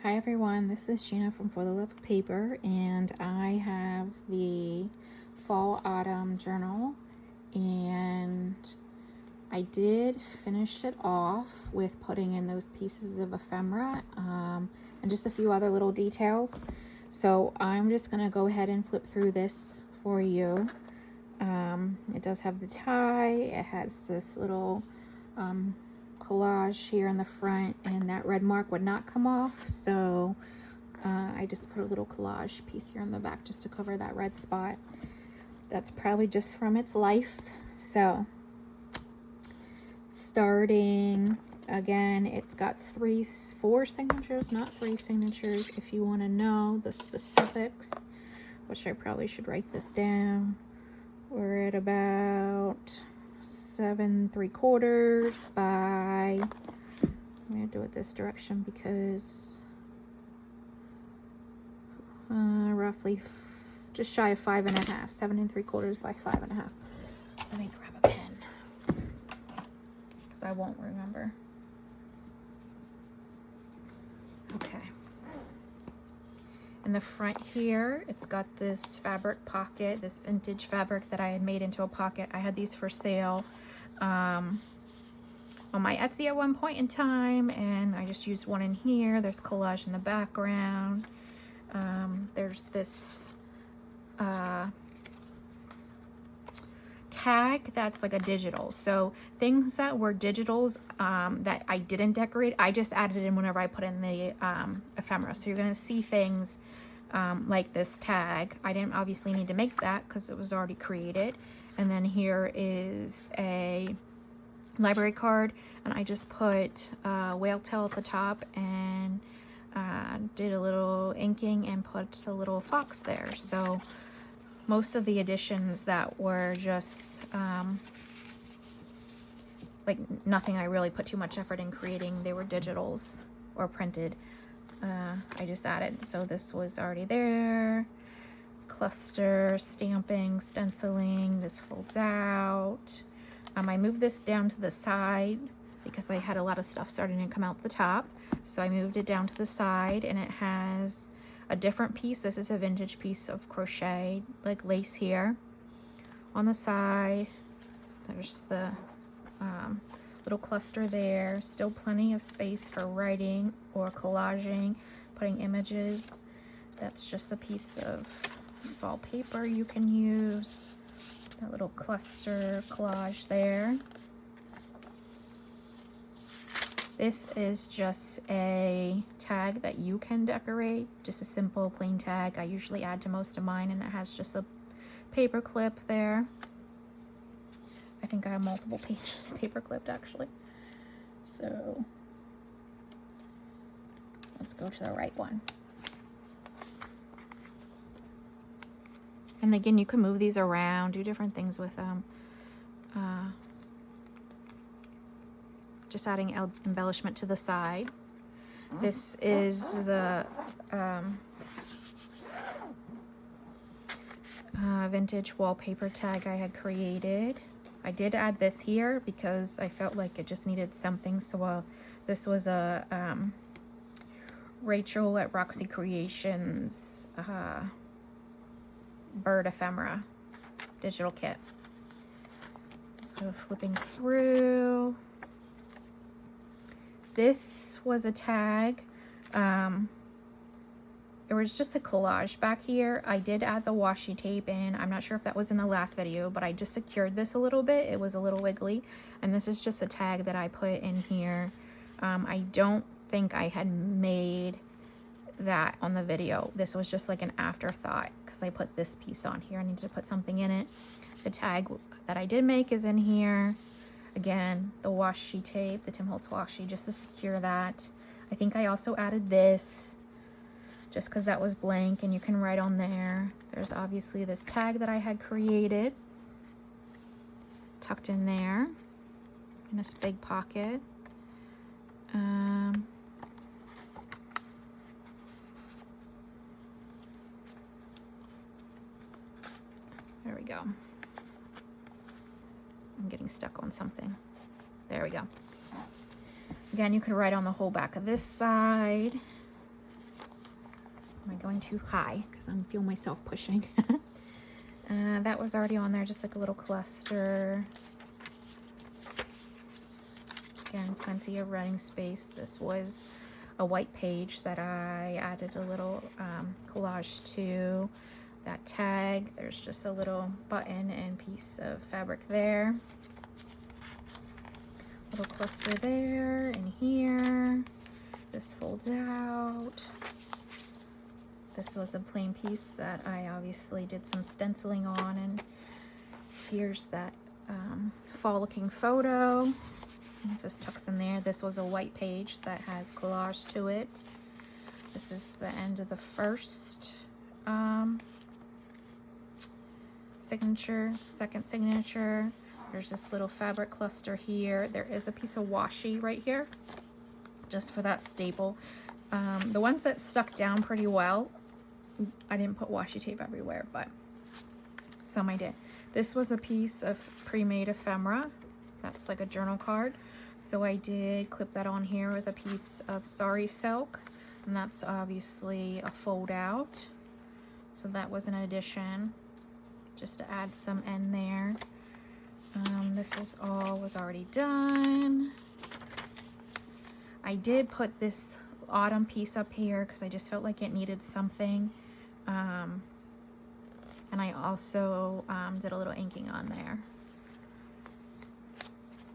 Hi everyone, this is Gina from For the Love of Paper, and I have the Fall Autumn Journal, and I did finish it off with putting in those pieces of ephemera and just a few other little details. So I'm just going to go ahead and flip through this for you. It does have the tie, it has this little collage here in the front, and that red mark would not come off, so I just put a little collage piece here in the back just to cover that red spot. That's probably just from its life. So starting again, it's got four signatures, not three signatures. If you want to know the specifics, which I probably should write this down, we're at about 7 3/4 by, I'm going to do it this direction because roughly just shy of 5.5, 7 3/4 by 5.5. Let me grab a pen because I won't remember. Okay. In the front here, it's got this fabric pocket, this vintage fabric that I had made into a pocket. I had these for sale on my Etsy at one point in time, and I just used one in here. There's collage in the background. There's this tag that's like a digital. So things that were digitals that I didn't decorate, I just added in whenever I put in the ephemera. So you're going to see things like this tag. I didn't obviously need to make that because it was already created. And then here is a library card, and I just put whale tail at the top and did a little inking and put a little fox there. So most of the additions that were just like nothing I really put too much effort in creating, they were digitals or printed. I just added. So this was already there. Cluster, stamping, stenciling. This folds out. I moved this down to the side because I had a lot of stuff starting to come out the top. So I moved it down to the side, and it has a different piece. This is a vintage piece of crochet, like lace here on the side. There's the little cluster there. Still plenty of space for writing or collaging, putting images. That's just a piece of fall paper you can use. That little cluster collage there. This is just a tag that you can decorate, just a simple plain tag. I usually add to most of mine, and it has just a paper clip there. I think I have multiple pages paper clipped actually. So let's go to the right one. And again, you can move these around, do different things with them. Just adding embellishment to the side. This is the vintage wallpaper tag I had created. I did add this here because I felt like it just needed something. So this was a Rachel at Roxy Creations bird ephemera digital kit. So flipping through. This was a tag. It was just a collage back here. I did add the washi tape in. I'm not sure if that was in the last video, but I just secured this a little bit. It was a little wiggly. And this is just a tag that I put in here. I don't think I had made that on the video. This was just like an afterthought because I put this piece on here. I needed to put something in it. The tag that I did make is in here. Again, the washi tape, the Tim Holtz washi, just to secure that. I think I also added this just because that was blank and you can write on there. There's obviously this tag that I had created tucked in there in this big pocket. There we go. I'm getting stuck on something. There we go. Again, you could write on the whole back of this side. Am I going too high? Because I'm feeling myself pushing. That was already on there, just like a little cluster. Again, plenty of writing space. This was a white page that I added a little collage to. That tag, there's just a little button and piece of fabric there. Little cluster there and here. This folds out. This was a plain piece that I obviously did some stenciling on, and here's that fall looking photo. It just tucks in there. This was a white page that has collage to it. This is the end of the first signature, second signature. There's this little fabric cluster here. There is a piece of washi right here, just for that staple. The ones that stuck down pretty well, I didn't put washi tape everywhere, but some I did. This was a piece of pre-made ephemera. That's like a journal card. So I did clip that on here with a piece of sari silk, and that's obviously a fold out. So that was an addition, just to add some end there. This is all was already done. I did put this autumn piece up here because I just felt like it needed something. And I also did a little inking on there.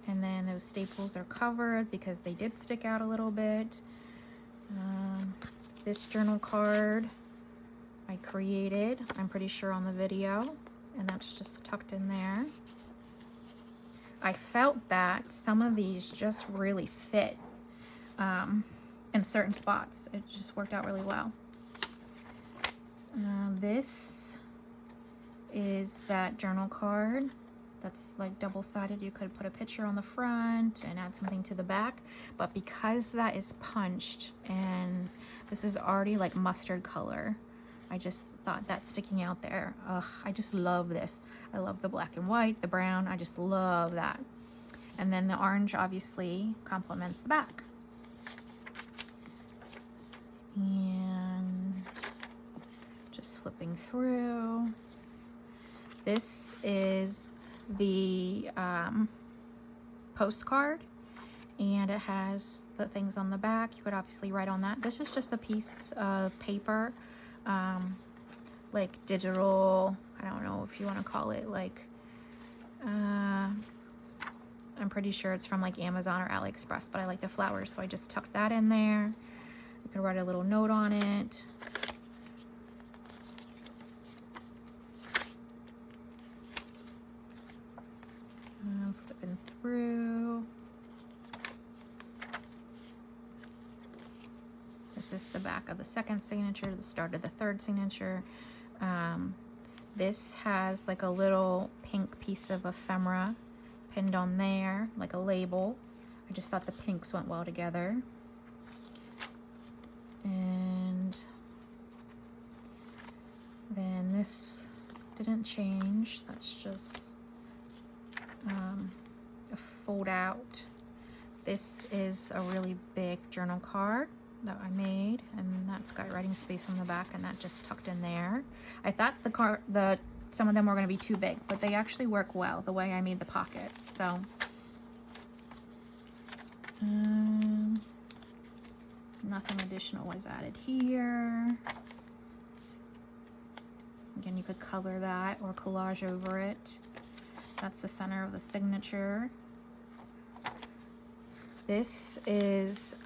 And then those staples are covered because they did stick out a little bit. This journal card I created, I'm pretty sure, on the video, and that's just tucked in there. I felt that some of these just really fit in certain spots. It just worked out really well. This is that journal card that's like double-sided. You could put a picture on the front and add something to the back, but because that is punched and this is already like mustard color, I just thought that sticking out there, I just love this. I love the black and white, the brown, I just love that. And then the orange obviously complements the back. And just flipping through. This is the postcard, and it has the things on the back. You could obviously write on that. This is just a piece of paper, like digital, I don't know if you want to call it like, I'm pretty sure it's from like Amazon or AliExpress, but I like the flowers, so I just tucked that in there. You could write a little note on it. Flipping through. This is the back of the second signature, the start of the third signature. This has like a little pink piece of ephemera pinned on there, like a label. I just thought the pinks went well together. And then this didn't change. That's just a fold out. This is a really big journal card that I made, and that's got writing space on the back, and that just tucked in there. I thought some of them were going to be too big, but they actually work well the way I made the pockets. So nothing additional was added here. Again, you could color that or collage over it. That's the center of the signature. This is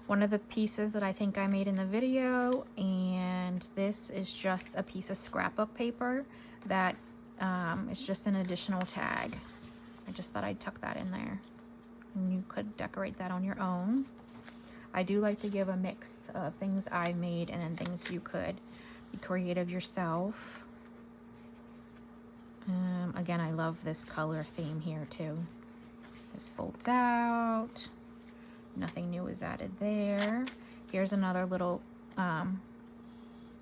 one of the pieces that I think I made in the video, and this is just a piece of scrapbook paper that is just an additional tag. I just thought I'd tuck that in there, and you could decorate that on your own. I do like to give a mix of things I made and then things you could be creative yourself. Again, I love this color theme here too. This folds out. Nothing new is added there. Here's another little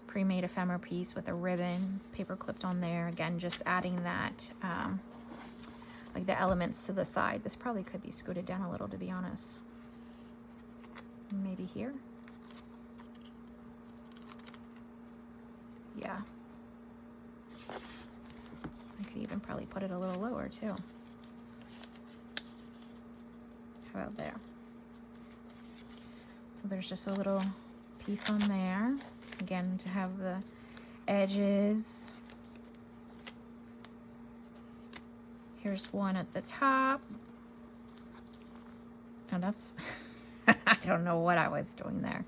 pre-made ephemera piece with a ribbon, paper clipped on there. Again, just adding that, like the elements to the side. This probably could be scooted down a little, to be honest. Maybe here. Yeah. I could even probably put it a little lower too. How about there? So there's just a little piece on there. Again, to have the edges. Here's one at the top. And that's, I don't know what I was doing there.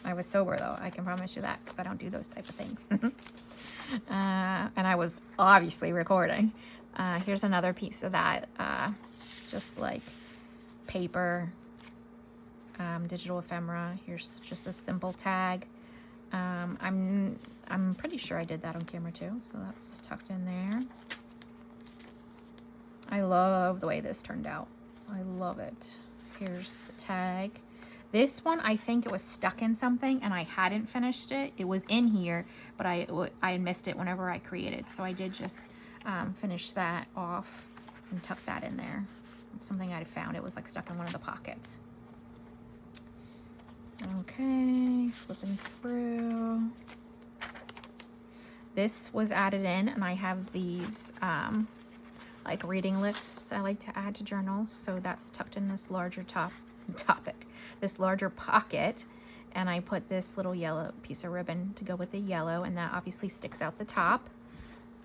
I was sober though, I can promise you that, because I don't do those type of things. And I was obviously recording. Here's another piece of that, just like paper, digital ephemera. Here's just a simple tag. I'm pretty sure I did that on camera too, so that's tucked in there. I love the way this turned out. I love it. Here's the tag. This one, I think it was stuck in something and I hadn't finished it. It was in here, but I missed it whenever I created. So I did just finish that off and tuck that in there. It's something I found. It was like stuck in one of the pockets. Okay, flipping through. This was added in, and I have these like reading lists I like to add to journals. So that's tucked in this larger this larger pocket, and I put this little yellow piece of ribbon to go with the yellow, and that obviously sticks out the top,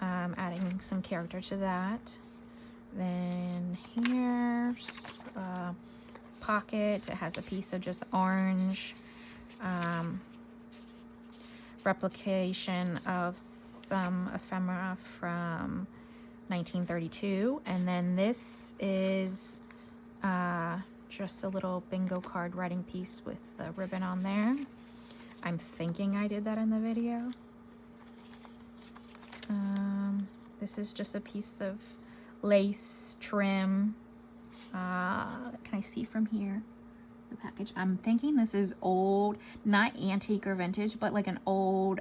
adding some character to that. Then here's a pocket. It has a piece of just orange replication of some ephemera from 1932, and then this is just a little bingo card writing piece with the ribbon on there. I'm thinking I did that in the video. This is just a piece of lace trim. Can I see from here the package? I'm thinking this is old, not antique or vintage, but like an old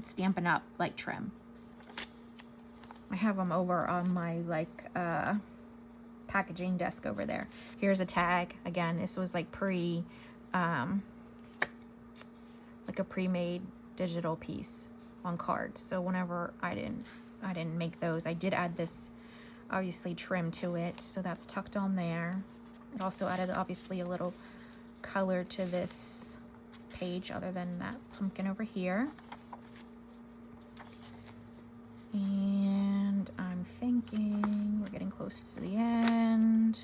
Stampin' Up! Like trim. I have them over on my like packaging desk over there. Here's a tag. Again, this was like like a pre-made digital piece on cards. So whenever I didn't make those, I did add this obviously trim to it, so that's tucked on there. It also added obviously a little color to this page other than that pumpkin over here. And I'm thinking we're getting close to the end.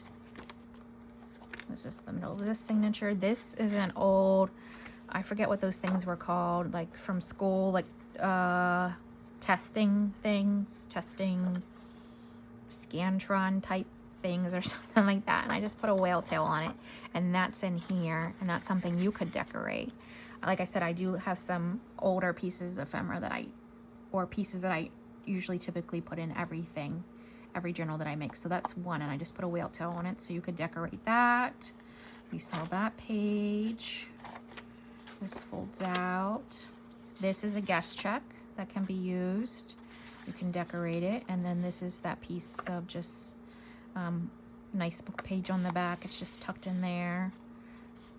This is the middle of this signature. This is an old, I forget what those things were called, like from school, like testing things, testing Scantron type things or something like that. And I just put a whale tail on it, and that's in here, and that's something you could decorate. Like I said, I do have some older pieces of ephemera or pieces that I usually typically put in every journal that I make. So that's one, and I just put a whale tail on it, so you could decorate that. You saw that page. This folds out. This is a guest check that can be used. You can decorate it. And then this is that piece of just nice book page on the back. It's just tucked in there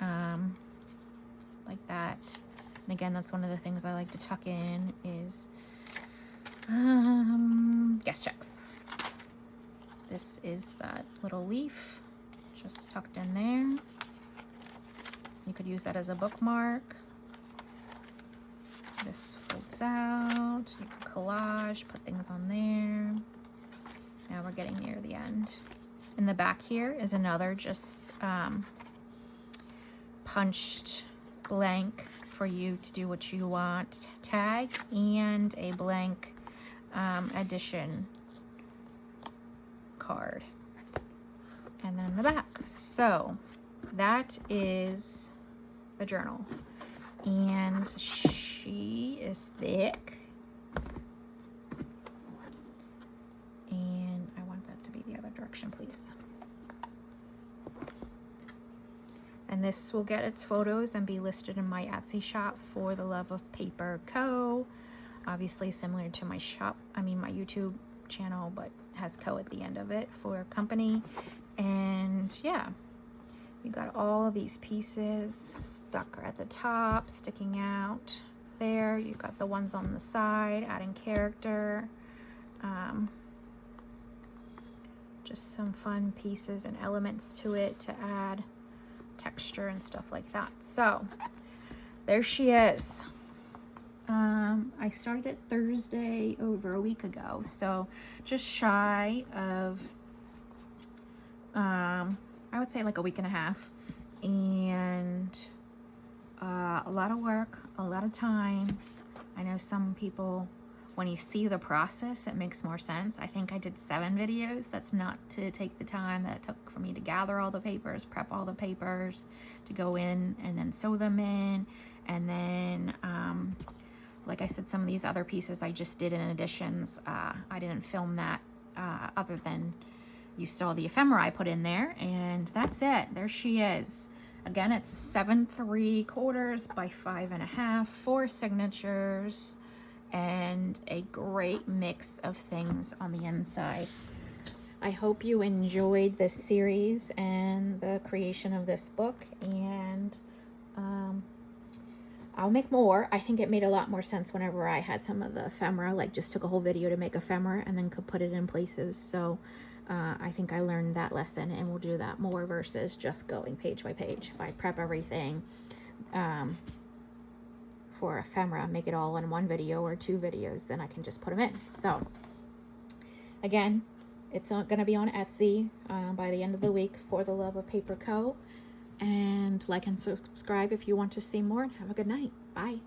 like that. And again, that's one of the things I like to tuck in is guest checks. This is that little leaf just tucked in there. You could use that as a bookmark. This folds out. You can collage, put things on there. Now we're getting near the end. In the back here is another just punched blank for you to do what you want tag, and a blank addition card. And then the back. So that is the journal. And she is thick. And I want that to be the other direction, please. And this will get its photos and be listed in my Etsy shop for The Love of Paper Co. Obviously similar to my my YouTube channel, but has Co at the end of it for company. And yeah, you got all of these pieces stuck at the top, sticking out. there. You've got the ones on the side, adding character. Just some fun pieces and elements to it to add texture and stuff like that. So there she is. I started it Thursday over a week ago, so just shy of I would say like a week and a half, and a lot of work, a lot of time. I know some people, when you see the process, it makes more sense. I think I did 7 videos. That's not to take the time that it took for me to gather all the papers, prep all the papers, to go in and then sew them in. And then, like I said, some of these other pieces I just did in additions. I didn't film that other than you saw the ephemera I put in there, and that's it. There she is. Again, it's 7 3/4 by 5.5, 4 signatures, and a great mix of things on the inside. I hope you enjoyed this series and the creation of this book, and I'll make more. I think it made a lot more sense whenever I had some of the ephemera, like just took a whole video to make ephemera and then could put it in places. So I think I learned that lesson, and we'll do that more versus just going page by page. If I prep everything for ephemera, make it all in one video or 2 videos, then I can just put them in. So again, it's not going to be on Etsy by the end of the week. For the Love of Paper Co. And like and subscribe if you want to see more. And have a good night. Bye.